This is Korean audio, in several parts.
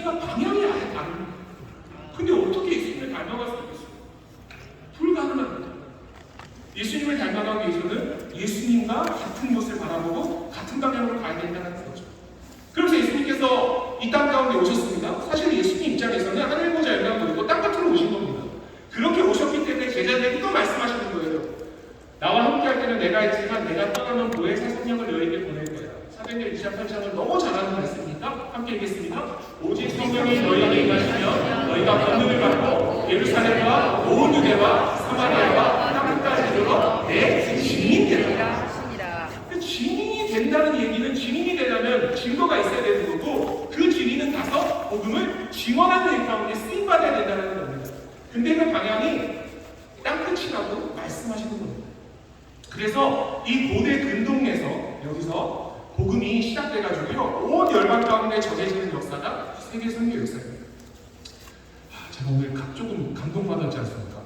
의미가 방향이 아예 다릅니다. 근데 어떻게 예수님을 닮아갈 수 있겠어요? 불가능한 거죠. 예수님을 닮아가기 위해서는 예수님과 같은 곳을 바라보고 같은 방향으로 가야 된다는 거죠. 그래서 예수님께서 이 땅 가운데 오셨습니다. 사실 예수님 입장에서는 하늘 보좌 열강 버리고 땅 끝으로 오신 겁니다. 그렇게 오셨기 때문에 제자들에게 또 말씀하시는 거예요. 나와 함께 할 때는 내가 있지만 내가 떠나면 보혜사 성령을 너에게 보낼 거야. 사도행전 28장을 너무 잘하는 말씀이니까 함께 읽겠습니다. 오직 성령이 너희에게 임하시면 너희가 권능을 받고 예루살렘과 온 유대와 사마리아와 땅 끝까지 이르러 내 증인이 되리라. 증인이 된다는 얘기는 증인이 되려면 증거가 있어야 되는 거고 그 증인은 가서 복음을 증언하는 일 가운데 쓰임받아야 된다는 겁니다. 근데 그 방향이 땅끝이라고 말씀하시는 겁니다. 그래서 이 고대 근동에서 여기서 복음이 시작돼가지고요 온 열방 가운데 전해지는 역사가 세계 선교 역사입니다. 제가 오늘 조금 감동받았지 않습니까?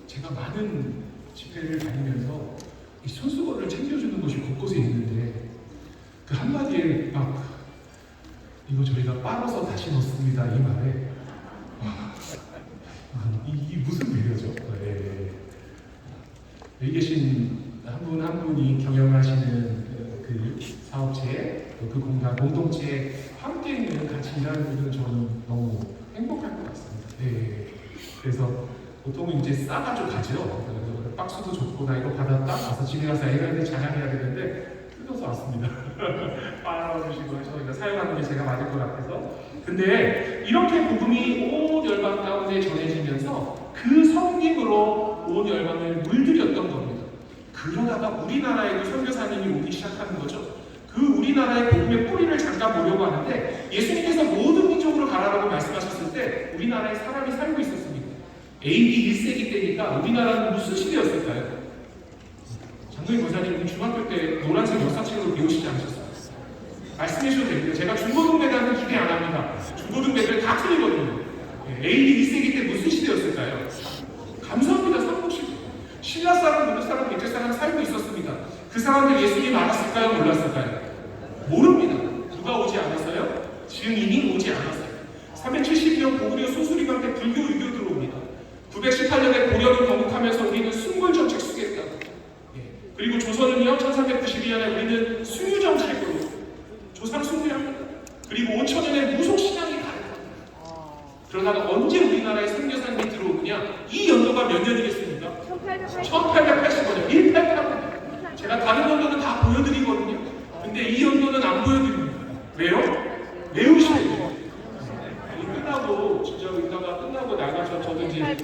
제가 많은 집회를 다니면서 이 손수건을 챙겨주는 것이 곳곳에 있는데 그 한마디에 막 이거 저희가 빨아서 다시 넣습니다 이 말에 이 무슨 배려죠? 여기 계신 한 분 한 분이 경영하시는 그 사업체, 그 공동체에 함께 있는 같이 일하는 분들은 저는 너무 행복할 것 같습니다. 그래서 보통 이제 싸가지고 가죠. 박스도 줬고 나 이거 받았다. 가서 집에 가서 애들한테 자랑해야 되는데 뜯어서 왔습니다. 빨아주시고 해서 사용하는 게 제가 맞을 것 같아서. 근데 이렇게 복음이 온 열방 가운데 전해지면서 그 성김으로 온 열방을 물들였던 겁니다. 그러다가 우리나라에도 선교사님이 오기 시작하는 거죠. 그 우리나라의 복음의 뿌리를 잠깐 보려고 하는데 예수님께서 모든 민족으로 가라라고 말씀하셨을 때 우리나라에 사람이 살고 있었습니다. AD 1세기 때니까 우리나라는 무슨 시대였을까요? 장로님 권사님 중학교 때 노란색 역사책으로 배우시지 않으셨어요? 말씀해 주셔도 됩니다. 제가 중고등배들한테 기대 안 합니다. 중고등배들 다 틀리거든요. AD 1세기 때 무슨 시대였을까요? 감사합니다. 삼국시대. 신라 사람, 고려 사람, 백제 사람 살고 있었습니다. 그 사람들 예수님 알았을까요? 몰랐을까요? 모릅니다. 누가 오지 않았어요? 증인이 오지 않았어요. 370년 고구려 소수리강 때 불교 유교 들어옵니다. 918년에 고려를 건국하면서 우리는 순골 정책 쓰겠다. 그리고 조선은요 1392년에 우리는 순유 정책으로 조상 숭배합니다. 그리고 5000년에 무속 신앙이 가르쳐요. 그러다가 언제 우리나라에 선교사님이 들어오느냐? 이 연도가 몇 년이겠습니까? 1885년, 1885년. 제가 다른 연도는 다 보여드리거든요. 근데 이 연도는 안 보여드립니다. 왜요? 외우셔야 돼요. 끝나고 진짜 의사가 끝나고 나가서 저도 이제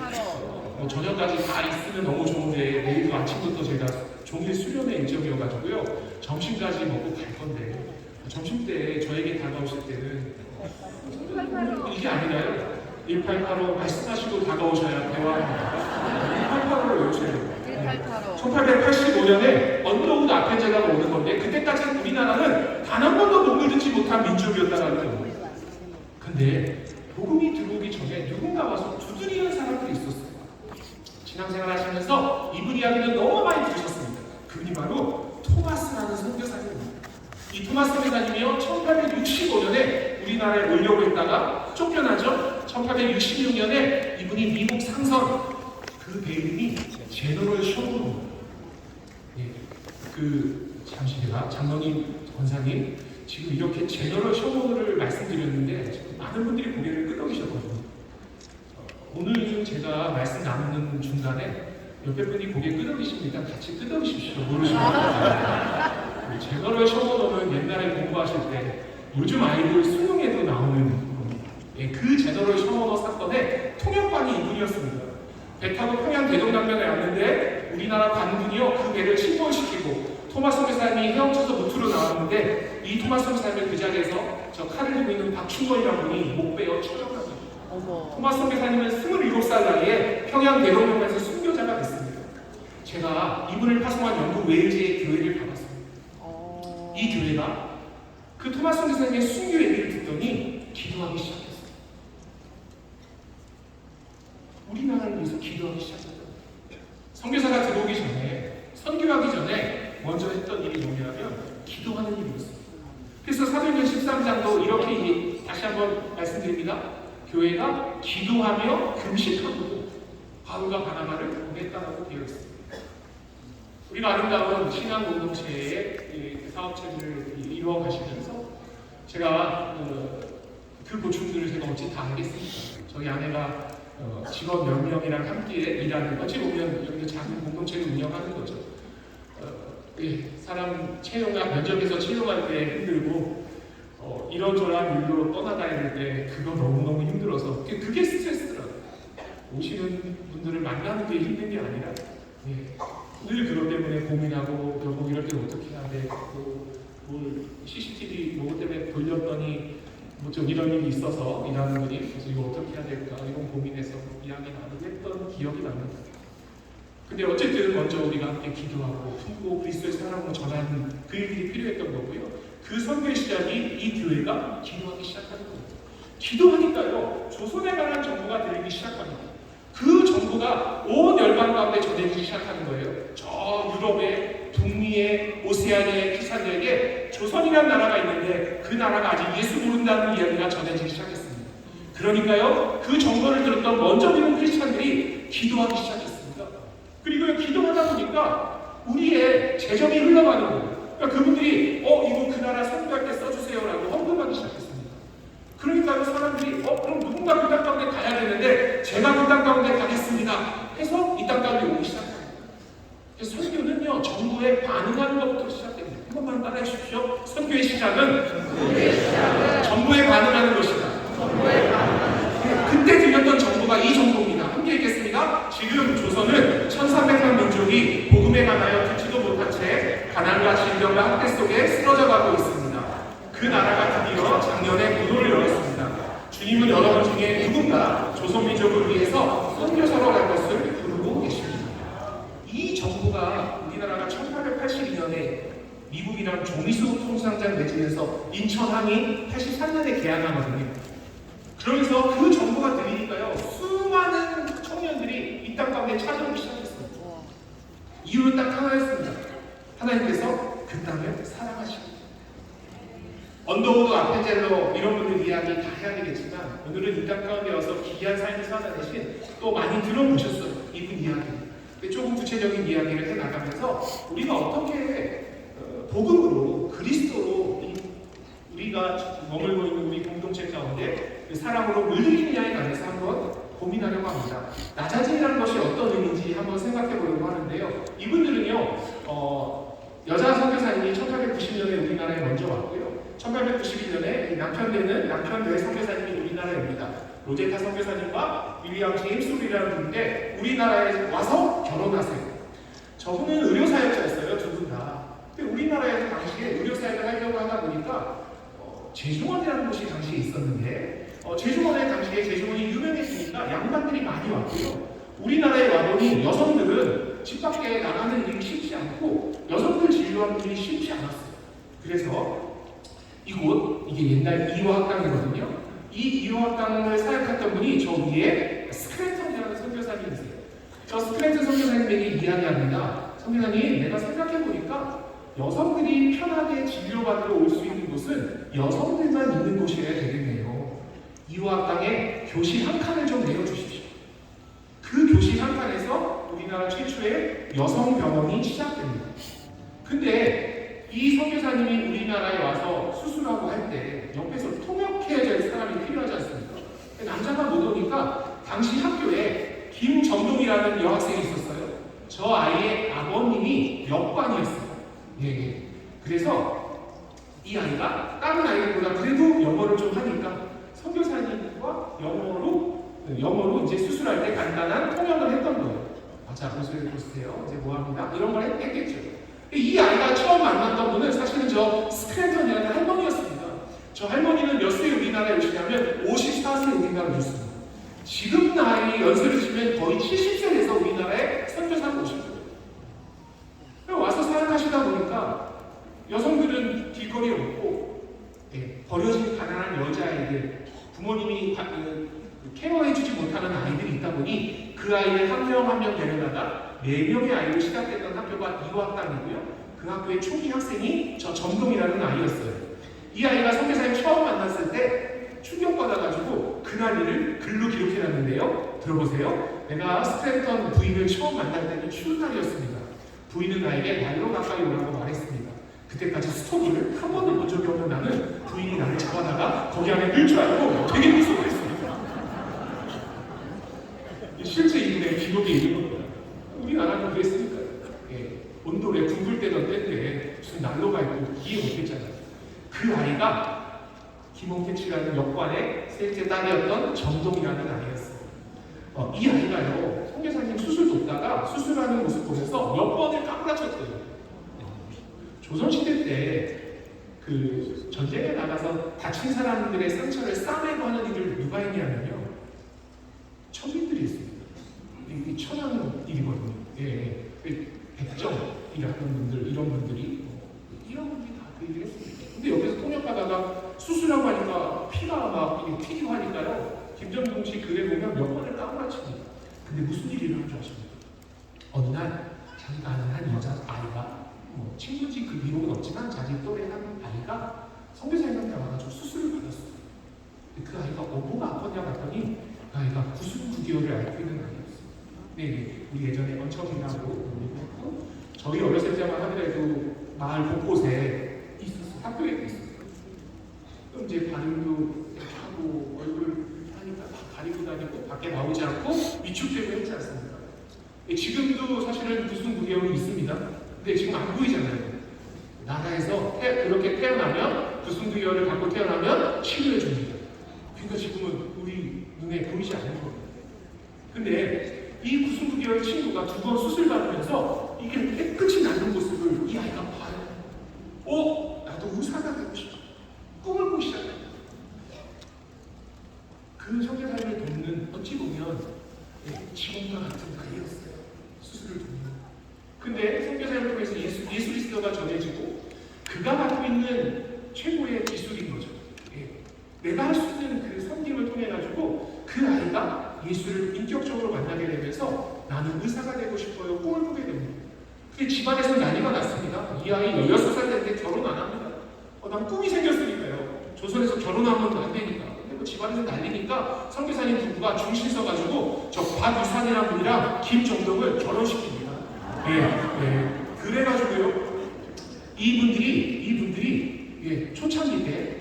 저녁까지 다 있으면 너무 좋은데 내일도 아침부터 제가 종일 수련회 일정이어가지고요 점심까지 먹고 갈 건데 점심 때 저에게 다가오실 때는 이게 아니라요. 1885 말씀하시고 다가오셔야 대화합니다. 1885를 외우셔야 돼요. 1885년에 언더우드 아펜젤라가 오는 건데 그때까지 우리나라는 단 한 번도 목을 듣지 못한 민족이었다는 거예요. 근데 복음이 들어오기 전에 누군가 와서 두드리는 사람들이 있었어요. 신앙생활 하시면서 이분 이야기는 너무 많이 들으셨습니다. 그분이 바로 토마스라는 선교사님입니다. 이 토마스 선교사님이요 1865년에 우리나라에 오려고 했다가 쫓겨나죠. 1866년에 이분이 미국 상선 그 배 이름이 제너럴 쇼군입니다. 잠시 제가 장로님 권사님 지금 이렇게 제너럴 쇼군을 말씀드렸는데 많은 분들이 고개를 끄덕이셨거든요. 오늘 제가 말씀 나누는 중간에 옆에 분이 고개 끄덕이십니까? 같이 끄덕이십시오. 모르시는 분들. 제너럴 쇼군은 옛날에 공부하실 때 요즘 아이들 수능에도 나오는 그 제너럴 쇼군 사건의 통역관이 이분이었습니다. 배 타고 평양 대동강변에 왔는데 우리나라 관군이요 그 배를 침몰시키고 토마스 선교사님이 헤엄쳐서 무트로 나왔는데 이 토마스 선교사님을 그 자리에서 저 칼을 들고 있는 박충건이라는 분이 목 베어 처형합니다. 토마스 선교사님은 27살 나이에 평양 대동강변에서 순교자가 됐습니다. 제가 이분을 파송한 영국 웨일즈의 교회를 가봤습니다. 이 교회가 그 토마스 선교사님의 순교 얘기를 듣더니 기도하기 시작했어요. 우리나라를 위해서 기도하기 시작했어요. 선교사가 들어오기 전에 선교하기 전에 먼저 했던 일이 뭐냐면 기도하는 일이었어요. 그래서 사도행전 13장도 이렇게 다시 한번 말씀드립니다. 교회가 기도하며 금식하고 바울과 바나바를 보냈다라고 되어 있습니다. 우리가 아름다운 신앙 공동체의 사업체들을 이루어 가시면서 제가 그 고충들을 제가 어찌 다 알겠습니까? 저희 아내가 직원 몇 명이랑 함께 일하는, 어찌 보면 여기 작은 공동체를 운영하는 거죠. 사람 채용과 면접에서 채용할 때 힘들고 이런저런 일로 떠나가야 될 때 그거 너무너무 힘들어서 그게 스트레스더라고요. 오시는 분들을 만나는 게 힘든 게 아니라 늘 그것 때문에 고민하고 결국 이럴 때 어떻게 해야 돼, 뭘 CCTV 뭐 때문에 돌렸더니 뭐 좀 이런 일이 있어서 일하는 분이 그래서 이거 어떻게 해야 될까 이런 고민해서 이야기 나누고 했던 기억이 납니다. 근데 어쨌든 먼저 우리가 함께 기도하고 품고 그리스도의 사랑으로 전하는 그 일들이 필요했던 거고요. 그 선교의 시작이 이 교회가 기도하기 시작하는 겁니다. 기도하니까요, 조선에 관한 정보가 들리기 시작합니다. 그 정보가 온 열방 가운데 전해지기 시작하는 거예요. 저 유럽의 북미의 오세아니아의 크리스찬들에게 조선이라는 나라가 있는데 그 나라가 아직 예수 모른다는 이야기가 전해지기 시작했습니다. 그러니까요, 그 정보를 들었던 먼저 믿은 크리스찬들이 기도하기 시작했습니다. 그리고 기도하다 보니까 우리의 재정이 흘러가는 거예요. 그러니까 그분들이 이거 그 나라 선교할 때 써주세요라고 헌금하기 시작했습니다. 그러니까 사람들이 그럼 누군가 그 땅 가운데 가야 되는데 제가 그 땅 가운데 가겠습니다 해서 이 땅 가운데 오기 시작합니다. 그래서 선교는요, 정부에 반응하는 것부터 시작됩니다. 한 번만 따라해 주십시오. 선교의 시작은 정부에 반응하는 것이다. 그때 들렸던 정보가 이 정보입니다. 함께 읽겠습니다. 지금 조선은 1300만 민족이 복음에 관하여 듣지도 못한 채 가난과 질병과 학대 속에 쓰러져 가고 있습니다. 그 나라가 드디어 작년에 문호를 열었습니다. 주님은 여러분 중에 누군가 조선 민족을 위해서 선교사로 갈 것을 부르고 계십니다. 이 정부가 우리나라가 1882년에 미국이랑 종이수급 통상장 맺으면서 인천항이 83년에 개항하거든요. 그러면서 그 정보가 들리니까요, 수많은 청년들이 이 땅 가운데 찾아오기 시작했습니다. 이유는 딱 하나였습니다. 하나님께서 그 땅을 사랑하십니다. 언더우드 아펜젤러 이런 분들 이야기 다 해야 되겠지만 오늘은 이 땅 가운데 와서 기이한 삶을 살아내신 또 많이 들어보셨어요. 이분 이야기. 조금 구체적인 이야기를 해나가면서 우리가 어떻게 복음으로 그리스도로 우리가 머물고 있는 우리 공동체 가운데 그 사랑으로 물들이느냐에 관해서 한번 고민하려고 합니다. 나자진이라는 것이 어떤 의미인지 한번 생각해 보려고 하는데요. 이분들은요, 여자 선교사님이 1890년에 우리나라에 먼저 왔고요. 1891년에 남편대의 선교사님이 우리나라에 옵니다. 로제타 선교사님과 윌리엄 제임스 윌이라는 분인데 우리나라에 와서 결혼하세요. 저분은 의료사역자였어요, 두 분 다. 근데 우리나라에서 당시에 의료사역을 하려고 하다 보니까 제중원이라는 곳이 당시에 있었는데 제중원에 당시에 제중원이 유명했으니까 양반들이 많이 왔고요. 우리나라에 와보니 여성들은 집 밖에 나가는 일이 쉽지 않고 여성들 진료하는 일이 쉽지 않았어요. 그래서 이게 옛날 이화학당이거든요. 이 이화학당을 사역했던 분이 저 위에 스크랜턴이라는 선교사님이세요. 저 스크랜턴 선교사님에게 이야기합니다. 선교사님, 내가 생각해보니까 여성들이 편하게 진료받으러 올 수 있는 곳은 여성들만 있는 곳이어야 되겠네요. 이화학당에 교실 한 칸을 좀 내어주십시오. 그 교실 한 칸에서 우리나라 최초의 여성 병원이 시작됩니다. 근데 이 선교사님이 우리나라에 와서 수술하고 할 때 옆에서 통역해야 될 사람이 필요하지 않습니까? 남자가 못 오니까 당시 학교에 김정동이라는 여학생이 있었어요. 저 아이의 아버님이 역관이었어요. 예. 그래서 이 아이가 다른 아이들보다 그래도 영어를 좀 하니까 선교사님과 영어로 이제 수술할 때 간단한 통역을 했던 거예요. 자, 보세요. 이제 뭐합니다. 이런 걸 했겠죠. 이 아이가 처음 만났던 분은 사실은 저 스크랜턴이라는 할머니였습니다. 저 할머니는 몇 세에 우리나라에 오시냐면 54세에 우리나라에 오셨습니다. 지금 나이 연세를 치면 거의 70세에서 우리나라에 선교사로 오신 거예요. 와서 사역하시다 보니까 여성들은 길거리에 없고 버려진 가난한 여자아이들, 부모님이 케어해주지 못하는 아이들이 있다 보니 그 아이를 한 명 한 명 데려다가 4명의 아이로 시작됐던 학교가 이화학당이고요. 그 학교의 초기 학생이 저 정동이라는 아이였어요. 이 글로 기록해놨는데요. 들어보세요. 내가 스탠턴 부인을 처음 만날 때는 추운 날이었습니다. 부인은 나에게 날로 가까이 오라고 말했습니다. 그때까지 스토브를 한 번도 본 적이 없는 나는 부인이 나를 잡아다가 거기 안에 넣을 줄 알고 되게 무서워했습니다. 실제 이분의 기록에 있는 겁니다. 우리나라는 그랬으니까요. 예, 온돌에 둥글 때던 때인데 무슨 난로가 있고 이해 못했잖아요. 그 아이가 김홍태치라는 역관의 셋째 딸이었던 정동이라는 아이였어요. 이 아이가요, 성교사님 수술 돕다가 수술하는 모습 보면서 몇 번을 까무라쳤대요. 조선시대 때 그 전쟁에 나가서 다친 사람들의 상처를 싸매고 하는 일을 누가 했냐면요, 천민들이 했습니다. 이 천한 일이거든요. 예, 백정이라는 분들, 이런 분들이 다 그 일을 했습니다. 근데 옆에서 통역하다가 수술하고 하니까 피가 막 튀기고 하니까요, 김정동 씨 글에 보면 몇 번을 까무라칩니다. 근데 무슨 일이 일어난 줄 아십니까? 어느 날 자기가 아는 한 여자 아이가 친구지 그 비록은 없지만 자기 또래 한 아이가 성교사님한테 와가지고 수술을 받았어요. 그 아이가 뭐가 아팠냐 봤더니 그 아이가 99개월을 앓고 있는 아이였어요. 네, 우리 예전에 원청이라고 했고, 저희 어렸을 때만 하더라도 마을 곳곳에 있었어요. 학교에도 있었어요. 그럼 이제 반응도 이렇게 하고 얼굴 하니까 다 가리고 다니고 밖에 나오지 않고 위축되고 했지 않습니까? 지금도 사실은 99개월이 있습니다. 근데 지금 안 보이잖아요. 나라에서 그렇게 태어나면 99개월을 갖고 태어나면 치료해 줍니다. 그러니까 지금은 우리 눈에 보이지 않는 겁니다. 근데 이 99개월 친구가 2번 수술 받으면서 이게 깨끗이 낫는 모습을 이 아이가 봐요. 나도 의사가 되고 싶어. 꿈을 꾸기 시작해요. 그 성교사님을 돕는, 어찌 보면 직원과 같은 아이였어요. 수술을 돕는. 근데 선교사를 통해서 예수 그리스도가 전해지고 그가 갖고 있는 최고의 기술인 거죠. 내가 할 수 있는 그 섬김을 통해 가지고 그 아이가 예수를 인격적으로 만나게 되면서 나는 의사가 되고 싶어요. 꿈을 꾸게 됩니다. 근데 집안에서 난리가 났습니다. 이 아이 16살 됐는데 결혼 안 합니다. 난 꿈이 생겼으니까요. 조선에서 결혼하면 안 되니까. 근데 집안에서 난리니까 선교사님 부부가 중실 서가지고 저 박유산이라는 분이랑 김정덕을 결혼시킵니다. 그래가지고요, 이분들이 초창기 때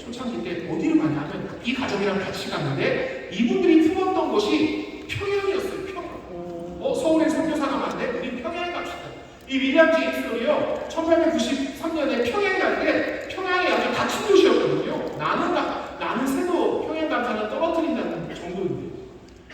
어디를 가냐면 이 가족이랑 같이 갔는데 이분들이 품었던 곳이 평양이었어요. 평양. 서울에 선교사가 많은데 우리 평양에 갑시다. 이 윌리엄 제임스도요, 1893년에 평양 갈 때 평양이 아주 닫힌 도시였거든요. 나는 새도 평양 감사는 떨어뜨린다는 정도인데.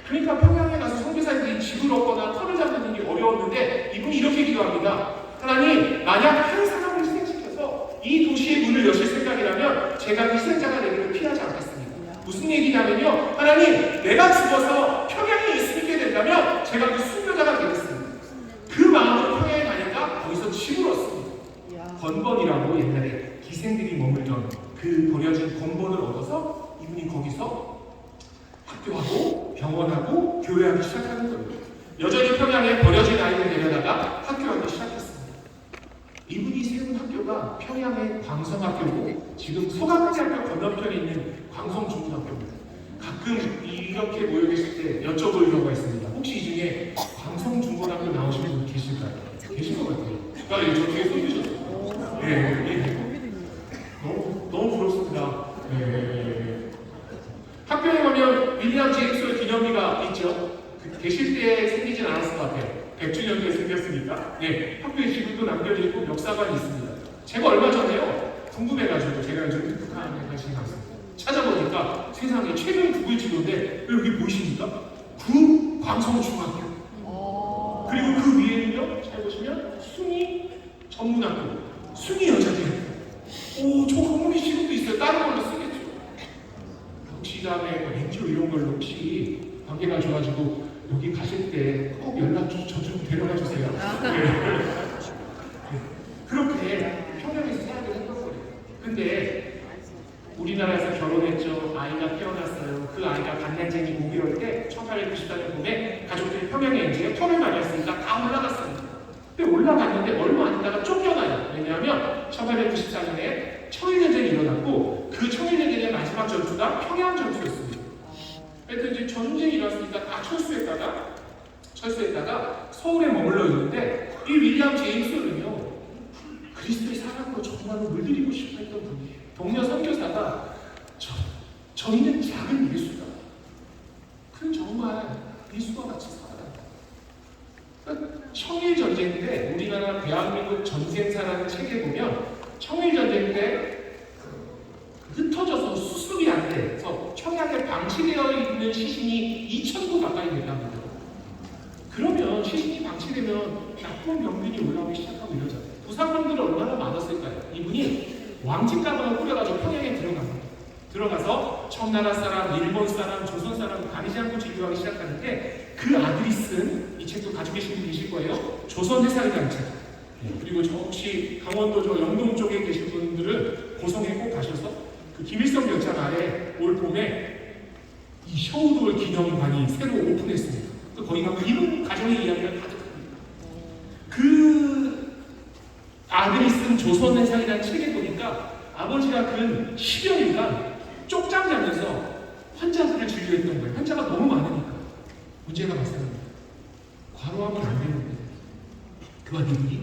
그러니까 평양에 가서 선교사님들이 집을 얻거나 터를 잡는 일이 어려웠는데 이분이 이렇게 기도합니다. 하나님, 만약 한 사람을 희생시켜서 이 도시의 문을 여실 생각이라면 제가 희생자가 되기를 피하지 않겠습니다. 무슨 얘기냐면요, 하나님, 내가 죽어서 평양에 있게 된다면 제가 그 순교자가 되겠습니다. 그 마음으로 평양에 가니까 거기서 집을 얻습니다. 건번이라고 옛날에 기생들이 머물던 그 버려진 건번을 얻어서 이분이 거기서 학교하고 병원하고 교회하기 시작하는 거예요. 여전히 평양에 버려진 아이들 데려다가 학교하기 시작했습니다. 이분이 세운 학교가 평양의 광성학교고 지금 서강대학교 건너편에 있는 광성중고등학교입니다. 가끔 이렇게 모여 계실 때 여쭤볼 경우가 있습니다. 혹시 이 중에 광성중고등학교 나오시는 분 계실까요? 계신 것 같아요. 그러니까 저 뒤에 손 드셨어요. 너무 부럽습니다. 학교에 가면 윌리엄 제임스 기념비가 있죠. 계실 때 생기진 않았을 것 같아요. 100주년 때 생겼으니까. 학교에 지금도 남겨져 있고 역사관이 있습니다. 제가 얼마 전에요, 궁금해가지고 제가 요즘 북한에 관심이 많습니다. 찾아보니까 세상에 최근 구글 지도인데 여기 보이십니까? 광성중학교. 그리고 그 위에는요, 잘 보시면 숭이 전문학교, 숭이 여자대학교. 저 건물이 지금도 있어요. 다른 걸로 쓰겠죠. 혹시 다음에 NGO 이런 걸로 혹시 관계가 좋아지고 여기 가실 때 꼭 연락 저 좀 데려가 주세요. 그렇게 평양에서 생활을 했던 거예요. 근데 우리나라에서 결혼했죠. 아이가 태어났어요. 그 아이가 갓난쟁이 5개월 때 1894년 봄에 가족들이 평양에 이제 터를 마련했으니까 다 올라갔습니다. 근데 올라갔는데 얼마 안 있다가 쫓겨나요. 왜냐하면 1894년에 청일전쟁이 일어났고 그 청일전쟁의 마지막 전투가 평양 전투였습니다. 하여튼 이제 전쟁이 일어났으니까 다 철수했다가 서울에 머물러 있는데 이 윌리엄 제임스는요 그리스도의 사랑으로 정말로 물들이고 싶어했던 분이에요. 동료 선교사가 저희는 작은 예수다. 그는 정말 예수와 같이 살아요. 그러니까 청일 전쟁 때 우리나라 대한민국 전쟁사라는 책에 보면 청일 전쟁 때 흩어져서 수습이 안 돼서 청양에 방치되어 있는 시신이 2,000구 가까이 된답니다. 그러면 시신이 방치되면 나쁜 병균이 올라오기 시작하고 이러잖아요. 부상병들이 얼마나 많았을까요? 이분이 왕집 가방을 꾸려가지고 평양에 들어가서 청나라 사람, 일본 사람, 조선 사람 가리지 않고 진료하기 시작하는데 그 아들이 쓴 이 책도 가지고 계신 분 계실 거예요. 조선해살이라는 책. 그리고 저 혹시 강원도 저 영동 쪽에 계신 분들은 고성에 꼭 가셔서 그 김일성 병장 아래 올 봄에 이 셔우돌 기념관이 새로 오픈했습니다. 거기 가면 이런 가정의 이야기가 가득합니다. 그 아들이 쓴 조선해살이라는 책에 보니까 아버지가 근 10여일간 쪽잠 자면서 환자들을 진료했던 거예요. 환자가 너무 많으니까. 문제가 발생합니다. 과로하면 안 되는데 그 아들이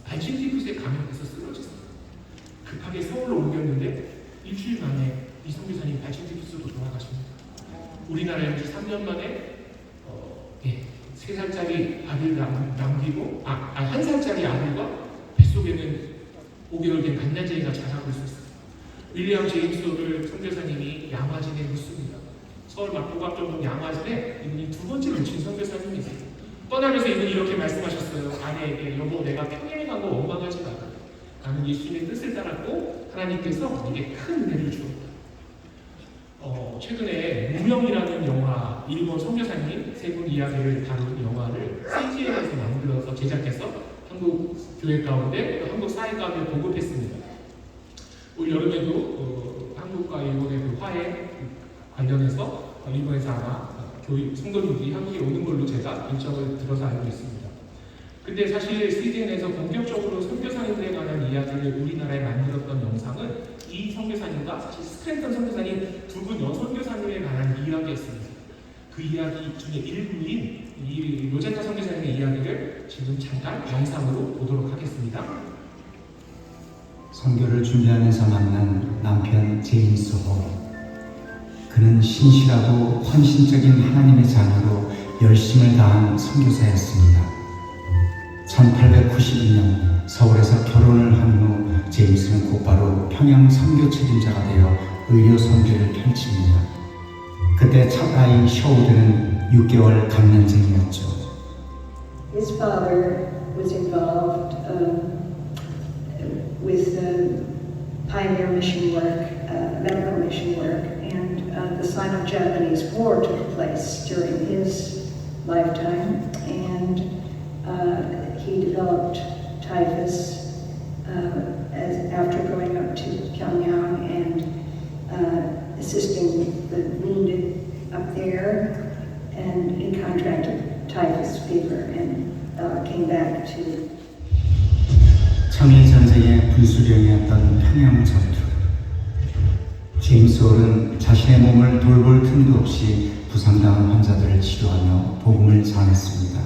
발진티푸스에 감염돼서 쓰러졌어요. 급하게 서울로 옮겼는데 일주일 만에 이 선교사님 발진티푸스로 돌아가십니다. 우리나라에 3년 만에 3살짜리 아들 남기고 1살짜리 아들과 뱃속에는 5개월 된 갓난쟁이가 자라고 있었어요. 윌리엄 제임스를 선교사님이 양화진에 묻습니다. 서울 막고갑정동 양화진에 이분이 2번째 묻힌 선교사님이세요. 떠나면서 이분이 이렇게 말씀하셨어요. 아내에게 여보 내가 평양에 가고 원망하지 마라. 나는 예수님의 뜻을 따랐고 하나님께서 내게 큰 은혜를 주었다. 최근에 무명이라는 영화, 일본 선교사님 3분 이야기를 다룬 영화를 CGN에서 만들어서 제작해서 한국 교회 가운데 또 한국 사회 가운데 보급했습니다. 올 여름에도 한국과 일본의 그 화해 관련해서 일본에서 아마 성도님들이 한국에 오는 걸로 제가 일정을 들어서 알고 있습니다. 근데 사실 CGN에서 본격적으로 선교사님들에 관한 이야기를 우리나라에 만들었던 영상은 이 선교사님과 사실 스크랜턴 선교사님 2분 여선교사님에 관한 이야기였습니다. 그 이야기 중에 일부인 이 로젠타 선교사님의 이야기를 지금 잠깐 영상으로 보도록 하겠습니다. 선교를 준비하면서 만난 남편 제임스 홀. 그는 신실하고 헌신적인 하나님의 자녀로 열심을 다한 선교사였습니다. 1892년 서울에서 결혼을 한 후 제임스는 곧바로 평양 선교 책임자가 되어 의료 선교를 펼칩니다. 그때 첫 아이 셔우드는 6개월 갓난쟁이였죠. His father was involved with pioneer mission work, medical mission work, and the Sino-Japanese War took place during his lifetime, and he developed typhus after going up to Pyongyang and assisting the wounded up there, and he contracted typhus fever and came back to 청일 전쟁의 분수령이었던 평양 전투. 제임스 홀은 자신의 몸을 돌볼 틈도 없이 부상당한 환자들을 치료하며 복음을 전했습니다.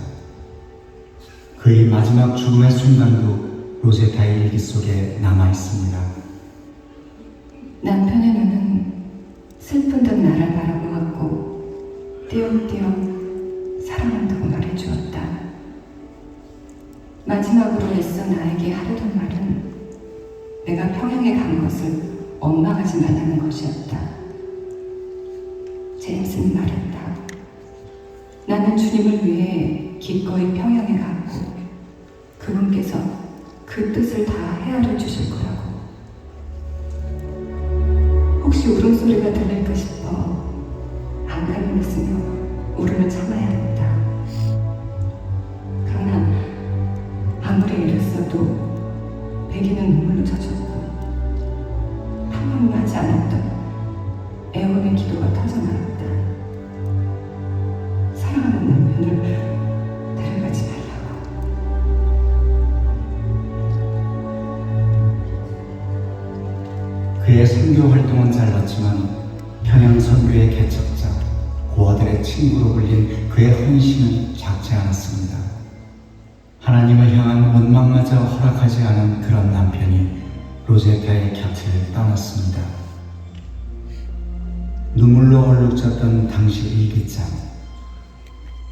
그의 마지막 죽음의 순간도 로제타의 일기 속에 남아있습니다. 남편의 눈은 슬픈 듯 나를 바라보았고 띄엄띄엄 사랑한다고 말해주었다. 마지막으로 애써 나에게 하려던 말은 내가 평양에 간 것을 원망하지 말라는 것이었다. 제임스는 말했다. 나는 주님을 위해 기꺼이 평양에 갔고 그분께서 그 뜻을 다 헤아려 주실 거라고. 혹시 울음소리가 들릴까 싶어 안간힘을 쓰며 울음을 참아야 했다. 그러나 아무리 이랬어도 배기는 눈물로 젖었고 평범하지 않았던 애원의 기도가 터져나왔다. 사랑하는 남편을 데려가지 말라고. 그의 선교 활동은 짧았지만 평양 선교의 개척자 부하들의 친구로 불린 그의 헌신은 작지 않았습니다. 하나님을 향한 원망마저 허락하지 않은 그런 남편이 로제타의 곁을 떠났습니다. 눈물로 얼룩졌던 당시 일기장.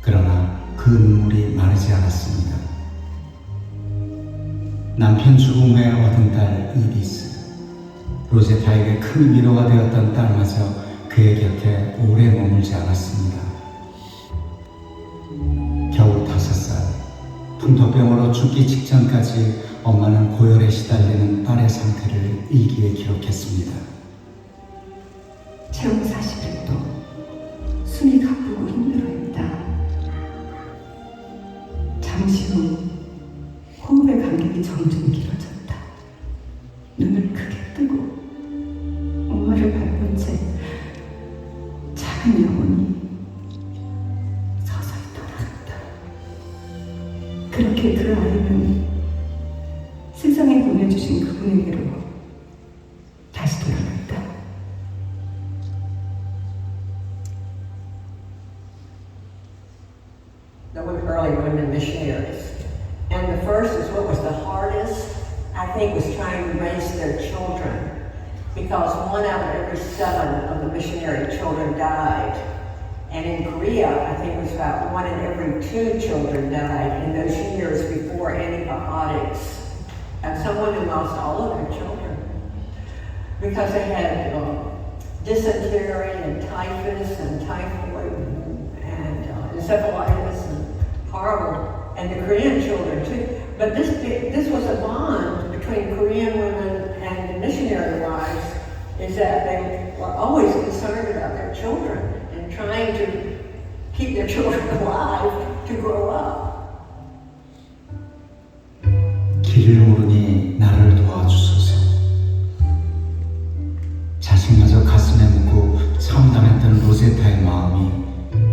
그러나 그 눈물이 마르지 않았습니다. 남편 죽음에 얻은 딸 이디스, 로제타에게 큰 위로가 되었던 딸마저 그의 곁에 오래 머물지 않았습니다. 겨우 5살, 풍토병으로 죽기 직전까지 엄마는 고열에 시달리는 딸의 상태를 일기에 기록했습니다. 채വും 40일도 숨이 가쁘고 힘들어했다. 잠시 후 호흡의 간격이 점점 길어졌다. 눈을 크게 뜨고 엄마를 밟은 채 작은 영혼이 서서히 떠나갔다. 그렇게 그 아이는 세상에 보내주신 그분에게로 다시 돌아갔다. The early women missionaries. And the first is what was the hardest, I think, was trying to raise their children. Because 1 out of every 7 of the missionary children died. And in Korea, I think it was about 1 in every 2 children died in those years before antibiotics. And someone who lost all of their children. Because they had dysentery and typhus and typhoid and encephalitis and horrible. And the Korean children too. But this was a bond between Korean women and the missionary wives, is that they were always concerned about their children and trying to keep their children alive to grow up. 길을 모르니 나를 도와주소서. 자식마저 가슴에 묻고 참담했던 로제타의 마음이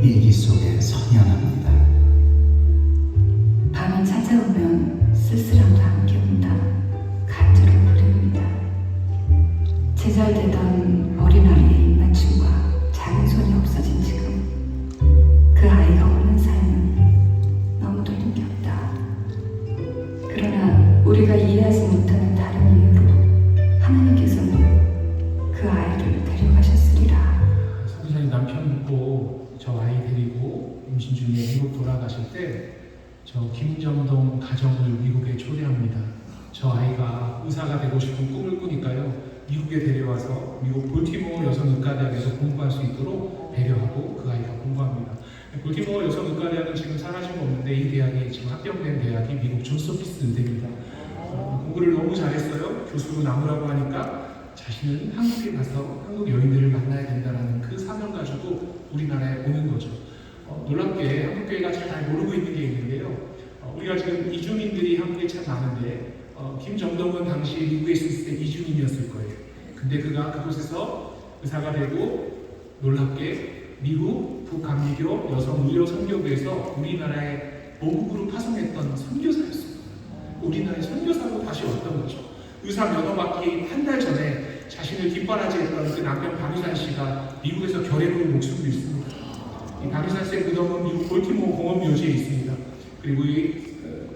일기 속에 선연합니다. 밤이 찾아오면 쓸쓸함도 함께 온다. 간절을 부릅니다. 제잘되던 어린아이의 입맞춤과 작은 손이 없어진 지금 그 아이가 없는 삶은 너무도 힘겹다. 그러나 우리가 이해하지 못하는 다른 이유로 하나님께서는 그 아이를 데려가셨으리라. 선교사님 남편 묻고 저 아이 데리고 임신 중에 미국 돌아가실 때 저 김정동 가정을 미국에 초대합니다. 저 아이가 의사가 되고 싶은 꿈을 꾸니까요. 미국에 데려와서 미국 볼티모어 여성의과대학에서 공부할 수 있도록 배려하고 그 아이가 공부합니다. 볼티모어 여성의과대학은 지금 사라지고 없는데 이 대학이 지금 합병된 대학이 미국 존스홉킨스 의대입니다. 공부를 너무 잘했어요. 교수로 남으라고 하니까 자신은 한국에 가서 한국 여인들을 만나야 된다는 그 사명 가지고 우리나라에 오는 거죠. 놀랍게 한국교회가 잘 모르고 있는 게 있는데요. 우리가 지금 이주민들이 한국에 참 많은데 김정동은 당시 미국에 있을 때 이주민이었을 거예요. 근데 그가 그곳에서 의사가 되고 놀랍게 미국 북감리교 여성의료선교부에서 우리나라에 모국으로 파송했던 선교사였습니다. 우리나라의 선교사로 다시 왔던 거죠. 의사 면허 받기 한 달 전에 자신을 뒷바라지 했던 그 남편 박유산 씨가 미국에서 결핵으로 목숨을 잃습니다. 이 박유산 씨의 무덤은 미국 볼티모어 공원묘지에 있습니다. 그리고 이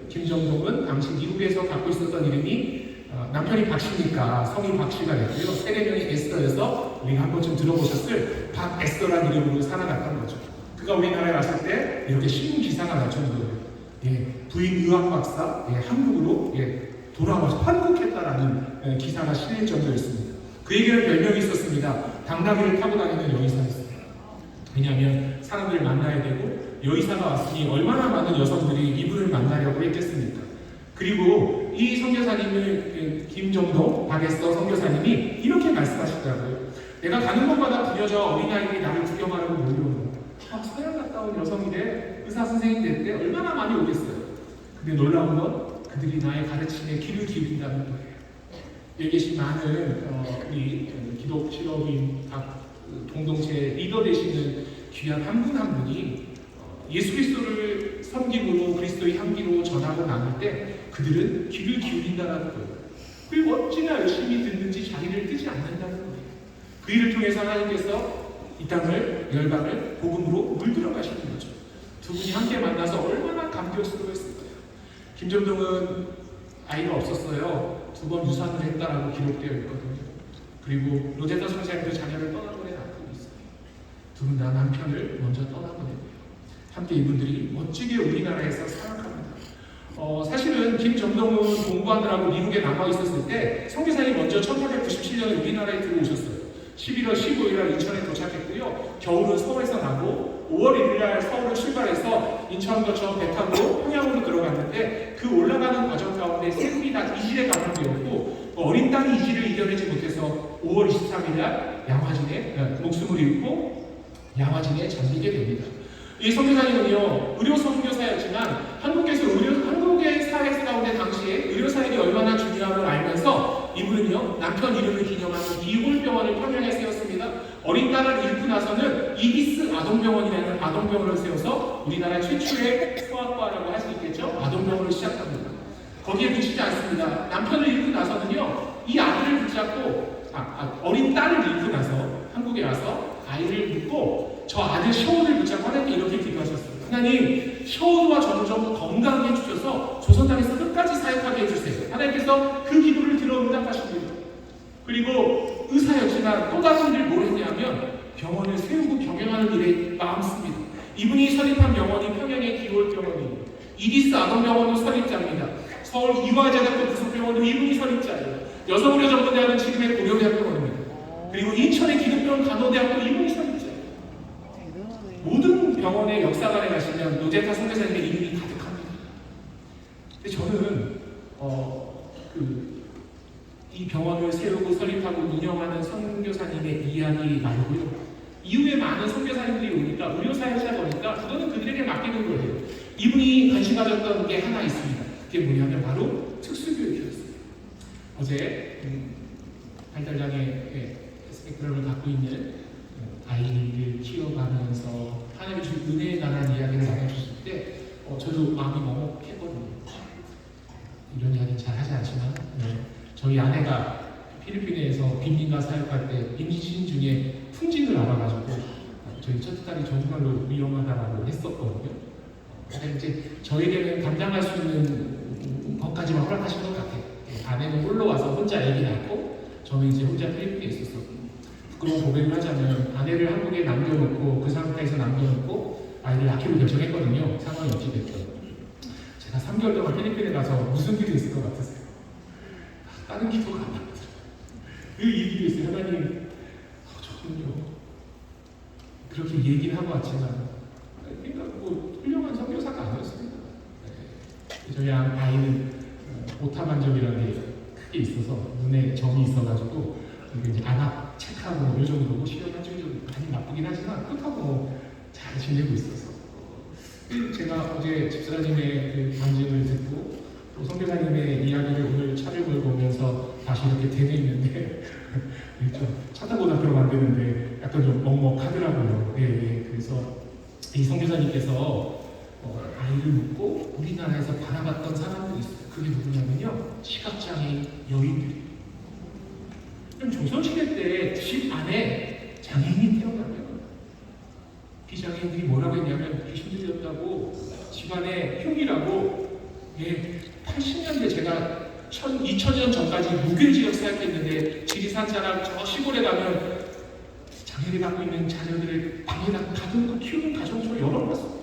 김정동은 당시 미국에서 갖고 있었던 이름이 남편이 박씨니까 성이 박씨가 됐고요. 세례명이 에스더여서 우리가 한 번쯤 들어보셨을 박에스더라는 이름으로 살아갔던 거죠. 그가 우리나라에 왔을 때 이렇게 신문 기사가 날 정도예요. 부인 의학 박사 한국으로 돌아와서 환국했다라는 기사가 실릴 정도였습니다. 그에게는 별명이 있었습니다. 당나귀를 타고 다니는 여의사였습니다. 왜냐하면 사람들을 만나야 되고 여의사가 왔으니 얼마나 많은 여성들이 이분을 만나려고 했겠습니까? 그리고 이 선교사님을 김정동 박에스더 선교사님이 이렇게 말씀하시더라고요. 내가 가는 곳마다 부녀자 어린아이들이 나를 구경하려고 몰려오는 거야. 서양 갔다 온 여성인데 의사 선생님 될 때 얼마나 많이 오겠어요. 근데 놀라운 건 그들이 나의 가르침에 귀를 기울인다는 거예요. 여기 계신 많은 우리 기독 실업인 각 공동체 리더 되시는 귀한 한 분 한 분이 예수 그리스도를 섬김으로 그리스도의 향기로 전하고 나눌 때 그들은 귀를 기울인다는 거예요. 그리고 어찌나 열심히 듣는지 자리를 뜨지 않는다는 거예요. 그 일을 통해서 하나님께서 이 땅을 열방을 복음으로 물들어 가시는 거죠. 두 분이 함께 만나서 얼마나 감격스러웠을까요? 김정동은 아이가 없었어요. 2번 유산을 했다라고 기록되어 있거든요. 그리고 로제타 선생님도 자녀를 떠나보낸 아픔이 있어요. 두 분 다 남편을 먼저 떠나보내고요. 함께 이분들이 멋지게 우리나라에서 살아갑니다. 사실은 김정동은 공부하느라고 미국에 남아 있었을 때 선교사님이 먼저 1897년에 우리나라에 들어오셨어요. 11월 15일 날 인천에 도착했고요. 겨울은 서울에서 나고 5월 1일 날 서울을 출발해서 인천 거쳐 배 타고 평양으로 들어갔는데 그 올라가는 과정 가운데 세 분이 다 이질에 감염되었고 어린 딸이 이질을 이겨내지 못해서 5월 23일 날 양화진에 목숨을 잃고 양화진에 잠기게 됩니다. 이 선교사님은요 의료 선교사였지만 한국의 사회 가운데 당시에 의료 사역이 얼마나 중요함을 알면서 이분은요 남편 이름을 기념하는 이홀병원을 평양에 세웠습니다. 어린 딸을 잃고 나서는 이디스 아동병원이라는 아동병원을 세워서 우리나라 최초의 소아과라고 할 수 있겠죠. 아동병원을 시작합니다. 거기에 그치지 않습니다. 남편을 잃고 나서는요 이 아들을 붙잡고 어린 딸을 잃고 나서 한국에 와서 아이를 묻고 저 아들 셔오를 붙잡고 하나님께 이렇게 기도하셨어요. 하나님, 셔오와 저를 좀 건강하게 해주셔서 조선당에서 끝까지 사역하게 해주세요. 하나님께서 그 기도를 들어 응답하십니다. 그리고 의사였지만 또 다른 일을 뭘 했냐면 병원을 세우고 경영하는 일에 마음 씁니다. 이분이 설립한 병원이 평양의 기월병원이에요. 이디스 아동병원도 설립자입니다. 서울 이화제작도 부속병원도 이분이 설립자예요. 여성의료전문대학은 지금의 고려대학병원입니다. 그리고 인천의 기독병원 간호대학도 이분이 설립자예요. 모든 병원의 역사관에 가시면 로제타 선교사님의 이름이 가득합니다. 근데 저는 이 병원을 세우고 설립하고 운영하는 선교사님의 이야기 말고요. 이후에 많은 선교사님들이 오니까 의료사역자 보니까 그거는 그들에게 맡기는 거예요. 이분이 관심 가졌던 게 하나 있습니다. 그게 뭐냐면 바로 특수교육이었어요. 어제 발달장애 스펙트럼을 갖고 있는 아이를 키워가면서 하나님의 주신 은혜에 관한 이야기를 나눠주실 때 저도 마음이 먹먹했거든요. 이런 이야기는 잘 하지 않지만 저희 아내가 필리핀에서 빈민가 사역할 때 임신 중에 풍진을 알아가지고 저희 첫째 딸이 정말로 위험하다고 했었거든요. 근데 이제 저에게는 감당할 수 있는 것까지만 허락하신 것 같아요. 아내는 홀로 와서 혼자 아기 낳고 저는 이제 혼자 필리핀에 있었거든요. 부끄러운 고백을 하자면 아내를 한국에 남겨놓고 그 상태에서 남겨놓고 아이를 낳기로 결정했거든요. 상황이 어찌 됐든 제가 3개월 동안 필리핀에 가서 무슨 일이 있을 것 같으세요? 다른 기도가 안 나오더라고요. 그 얘기도 있어요. 하나님 저는요 그렇게 얘기를 하고 왔지만 그러니까 뭐 훌륭한 선교사가 아니었습니다. 저희 아이는 오타만점이라는 게 크게 있어서 눈에 점이 있어가지고 이제 안압 체크하고 요 정도고 시력은 좀 많이 나쁘긴 하지만 그렇다고 잘 지내고 있어서 제가 어제 집사님의 그 간증을 듣고 또 선교사님의 이야기를 오늘 촬영을 보면서 다시 이렇게 되뇌있는데 좀 찾아보다 들어가면 안 되는데 약간 좀 먹먹하더라고요. 그래서 이 선교사님께서 아이를 묻고 우리나라에서 바라봤던 사람들이 있어요. 그게 누구냐면요 시각장애인 여인들이. 조선시대 때 집 안에 장애인이 태어나면 비장애인들이 뭐라고 했냐면 귀신들이었다고 집안에 흉이라고 80년대 제가 2000년 전까지 무교지역 사역했는데 지리산 자락 저 시골에 가면 장애를 갖고 있는 자녀들을 방에다 가두고 키우는 가정 저 여러 번 봤어요.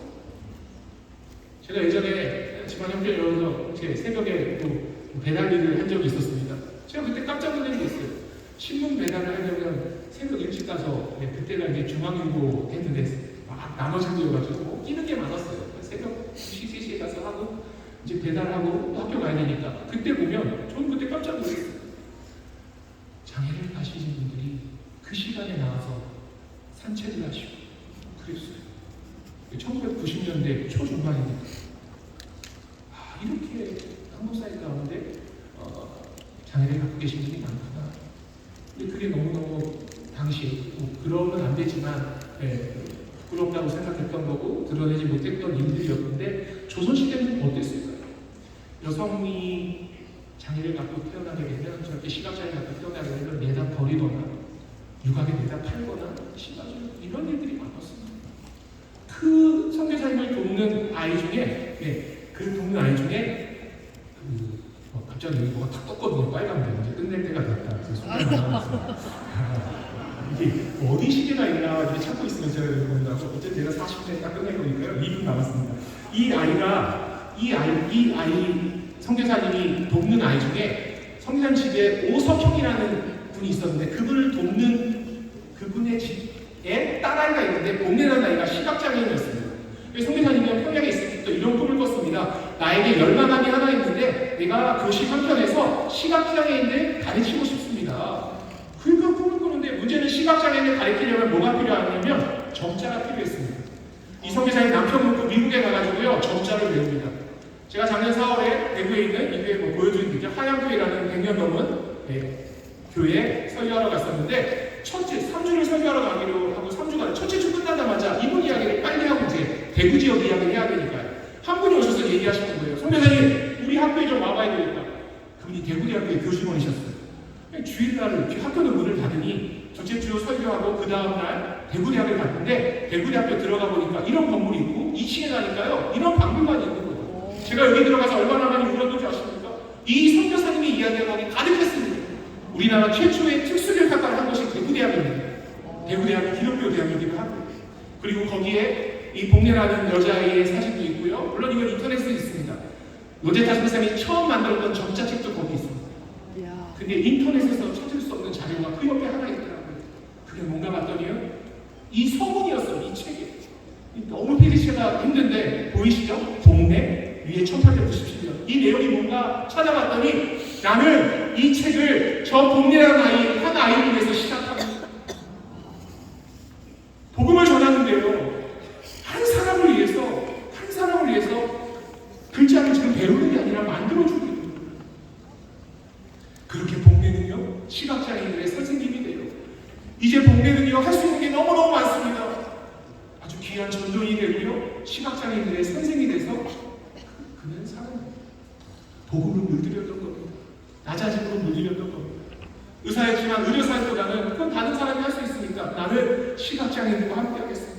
제가 예전에 집안 형편 열어서 제 새벽에 또 배달 일을 한 적이 있었습니다. 제가 그때 깜짝 놀란 게 있어요. 신문 배달을 하려면 새벽 일찍 가서 그때가 이제 중앙일보 했는데 막 나눠진대여가지고 끼는 게 많았어요. 새벽 2시, 3시에 가서 하고 이제 배달하고 또 학교 가야 되니까 그때 보면 저는 그때 깜짝 놀랐어요. 장애를 가지신 분들이 그 시간에 나와서 산책을 하시고 그랬어요. 1990년대 초중반이니까 이렇게 한국 사회 가운데 장애를 갖고 계신 분이 많구나. 그게 너무너무 당시 그러면 안 되지만 부끄럽다고 생각했던 거고 드러내지 못했던 일들이었는데 조선시대는 어땠을까요? 여성이 장애를 갖고 태어나게 되면 저렇게 시각장애 갖고 태어나게 되면 내다 버리거나 육아에 내다 팔거나 심하죠. 이런 일들이 많았습니다. 그 선교사님을 돕는 아이 중에, 그 돕는 아이 중에 갑자기 여기 뭐가 탁 떴거든요. 빨간데 이제 끝낼 때가 됐다. 그래서 손을 나왔습니다. 이게 어디 시계가 있나 이렇게 찾고 있으면 제가 여러분들 어쨌든 제가 40대 딱 끝낼 거니까요. 2분 남았습니다. 이 아이 선교사님이 돕는 아이 중에 성산 집에 오석형이라는 분이 있었는데 그분을 돕는 그분의 집에 딸아이가 있는데 봄내라는 아이가 시각장애인이었습니다. 선교사님은 평양에 있을 때 또 이런 꿈을 꿨습니다. 나에게 열망함이 하나 있는데 내가 교실 한편에서 시각장애인을 가르치고 싶습니다. 그러니까 꿈을 꾸는데 문제는 시각장애인을 가르치려면 뭐가 필요하냐면 점자가 필요했습니다. 이 선교사님 남편 놓고 미국에 가가지고요 점자를 배웁니다. 제가 작년 4월에 대구에 있는 이 교회 보여드린 하양교회라는 100년 넘은 교회에 설교하러 갔었는데 3주를 설교하러 가기로 하고 3주간 첫째 주 끝나자마자 이분 이야기를 빨리 하고 이제 대구 지역 이야기를 해야 되니까요. 한 분이 오셔서 얘기하시는 거예요. 선교사님 우리 학교에 좀 와봐야 되겠다. 그분이 대구대학교의 교직원이셨어요. 주일날 학교는 문을 닫으니 첫째 주 설교하고 그 다음날 대구대학을 갔는데 대구대학교 들어가 보니까 이런 건물이 있고 2층에 가니까요 이런 박물관이 있는 거예요. 제가 여기 들어가서 얼마나 많이 울었는지 아십니까? 이 선교사님이 이야기하고 가득했습니다. 우리나라 최초의 특수교육학과를 한 것이 대구대학입니다. 대구대학이 기독교 대학이기도 하고 그리고 거기에 이 복례라는 여자아이의 사진도 있고요. 물론 이건 인터넷에 있습니다. 로제타 선생님이 처음 만들었던 점자책도 거기 있습니다. 근데 인터넷에서 찾을 수 없는 자료가 그 옆에 하나 있더라고요. 그게 뭔가 봤더니요. 이 서문이었어요. 이 책이. 너무 페이지가 힘든데 보이시죠? 복례 위에 1897년. 이 내용이 뭔가 찾아봤더니 나는 이 책을 저 복례라는 한 아이를 위해서 시작합니다. 복음을 전하는데요. 한 사람을 위해서 글자를 지금 배우는 게 아니라 만들어주는 거예요. 그렇게 복례는요, 시각장애인들의 선생님이 돼요. 이제 복례는요, 할 수 있는 게 너무너무 많습니다. 아주 귀한 전도인이 되고요, 시각장애인들의 선생이 돼서 그는 사람 복음을 물들였던 겁니다. 낮아짐으로 물들였던 겁니다. 의사였지만 의료사였보다는 그건 다른 사람이 할 수 있으니까 나는 시각장애인들과 함께 하겠습니다.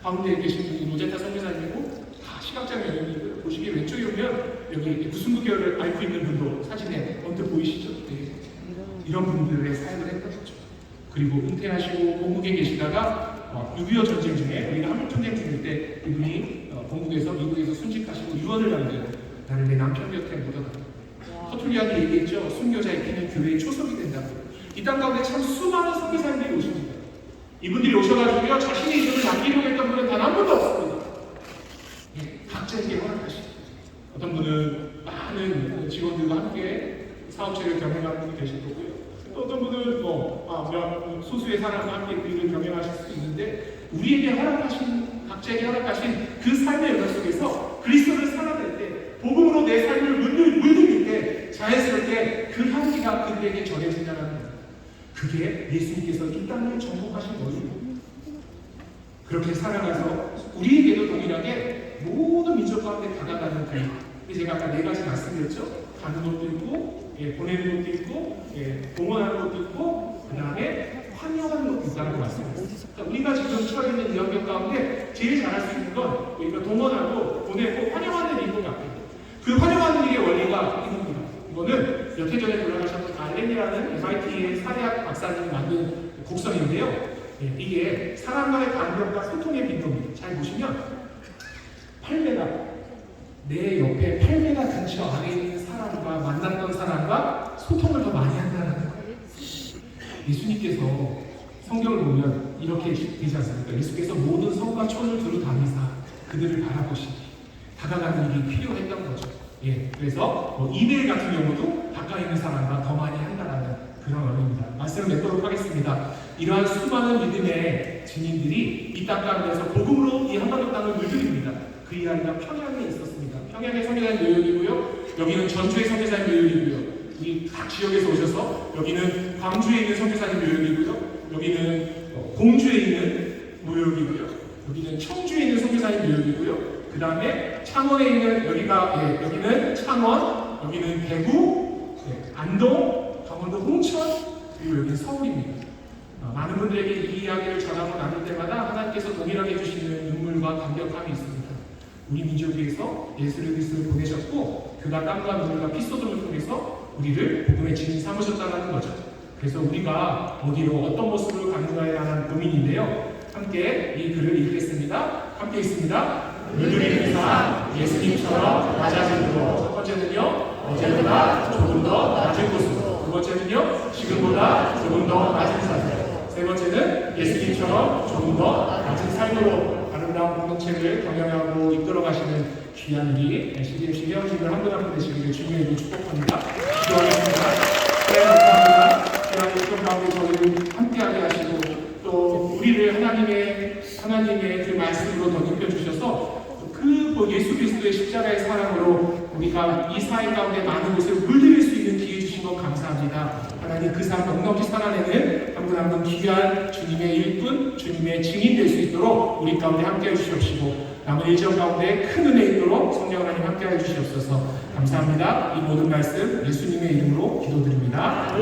가운데 계신 분이 로제타 선교사님이고 다 시각장애인이고요. 보시기에 왼쪽에 보면 여기 구순부 계열을 앓고 있는 분도 사진에 언뜻 보이시죠? 네. 이런 분들의 사역을 했던 거죠. 그리고 은퇴하시고 본국에 계시다가 6.25 전쟁 중에 우리가 한국전쟁 중일 때 이분이 본국에서 미국에서 순직하시고 유언을 남겨요. 나를 내 남편 곁에 묻어놔. 커톨리아도 얘기했죠. 순교자의 피는 교회의 초석이 된다고. 이 땅 가운데 참 수많은 선교사님들이 오십니다. 이분들이 오셔가지고요 자신의 이름을 남기려고 했던 분은 단 한 분도 없습니다. 각자에게 허락하시죠. 어떤 분은 많은 직원들과 함께 사업체를 경영하는 분이 계실 거고요. 또 어떤 분은 소수의 사람과 함께 그 일을 경영하실 수도 있는데 우리에게 허락하신 각자에게 허락하신 그 삶의 연화 속에서 그리스도를 살아낼 때 복음으로 내 삶을 물들일 때 자연스럽게 그 향기가 그들에게 전해진다는 거예요. 그게 예수님께서 이 땅을 정복하신 거예요. 그렇게 살아가서 우리에게도 동일하게 모든 민족 가운데 다가가는 길. 제가 아까 4가지 말씀드렸죠. 가는 것도 있고, 보내는 것도 있고, 봉헌하는 것도 있고, 그 다음에 환영하는 것도 있다는 말씀드렸어요. 그러니까 우리가 지금 처해 있는 이 환경 가운데 제일 잘할 수 있는 건 우리가 동헌하고 보내고 환영하는 일인 것 같아요. 그 환영하는 일의 원리가 이겁니다. 이거는 몇 해 전에 돌아가셨던 알렌이라는 MIT의 사회학 박사님이 만든 곡선인데요. 이게 사람과의 관계과 소통의 빈도입니다. 잘 보시면 8m, 내 옆에 8m 근처 안에 있는 사람과 만났던 사람과 소통을 더 많이 한다는 거예요. 예수님께서 성경을 보면 이렇게 되지 않습니까? 예수께서 모든 성과 촌을 두루 다니사 그들을 바라보시니 다가가는 일이 필요했던 거죠. 그래서 이메일 같은 경우도 가까이 있는 사람과 더 많이 한다라는 그런 언어입니다. 말씀을 맺도록 하겠습니다. 이러한 수많은 믿음의 증인들이 이 땅 가운데서 복음으로 이 한반도 땅을 물들입니다. 그 이야기가 평양에 있었습니다. 평양의 선교사님 묘역이고요. 여기는 전주의 선교사님 묘역이고요. 이 각 지역에서 오셔서 여기는 광주에 있는 선교사님 묘역이고요. 여기는 공주에 있는 묘역이고요. 여기는 청주에 있는 선교사님 묘역이고요. 그 다음에 창원에 있는 여기는 창원, 여기는 대구, 안동, 강원도 홍천, 그리고 여기는 서울입니다. 많은 분들에게 이 이야기를 전하고 나눌 때마다 하나님께서 동일하게 주시는 눈물과 감격함이 있습니다. 우리 민족을 위해서 예수 그리스도를 보내셨고 그가 땀과 눈물과 피소름을 통해서 우리를 복음의 증인 삼으셨다는 거죠. 그래서 우리가 어디로 어떤 모습으로 가는가에 관한 고민인데요. 함께 이 글을 읽겠습니다. 함께 읽습니다. 우리들이 항상 예수님처럼 낮아지는 것. 첫 번째는요, 어제보다 조금 더 낮은 곳으로. 두 번째는요, 지금보다 조금 더 낮은 자세. 세 번째는 예수님처럼 조금 더 낮은 삶으로 아름다운 공동체를 경영하고 이끌어가시는 귀한 우리 CDMC 회원님을 한 분 한 분 되시기를 주님의 이름으로 축복합니다. 기도하겠습니다. 네, 감사합니다. 귀한 일정 가운데 저희를 함께하게 하시고 또 우리를 하나님의 그 말씀으로 더 높여주셔서 그 예수 그리스도의 십자가의 사랑으로 우리가 이 사회 가운데 많은 곳을 물들일 수 있는 기회 주신 것 감사합니다. 하나님 그 삶 넉넉히 살아내는 한 분 한 분 귀한 주님의 일꾼, 주님의 증인 될 수 있도록 우리 가운데 함께해 주시옵시고 남은 일정 가운데 큰 은혜 있도록 성령 하나님 함께해 주시옵소서. 감사합니다. 이 모든 말씀 예수님의 이름으로 기도드립니다.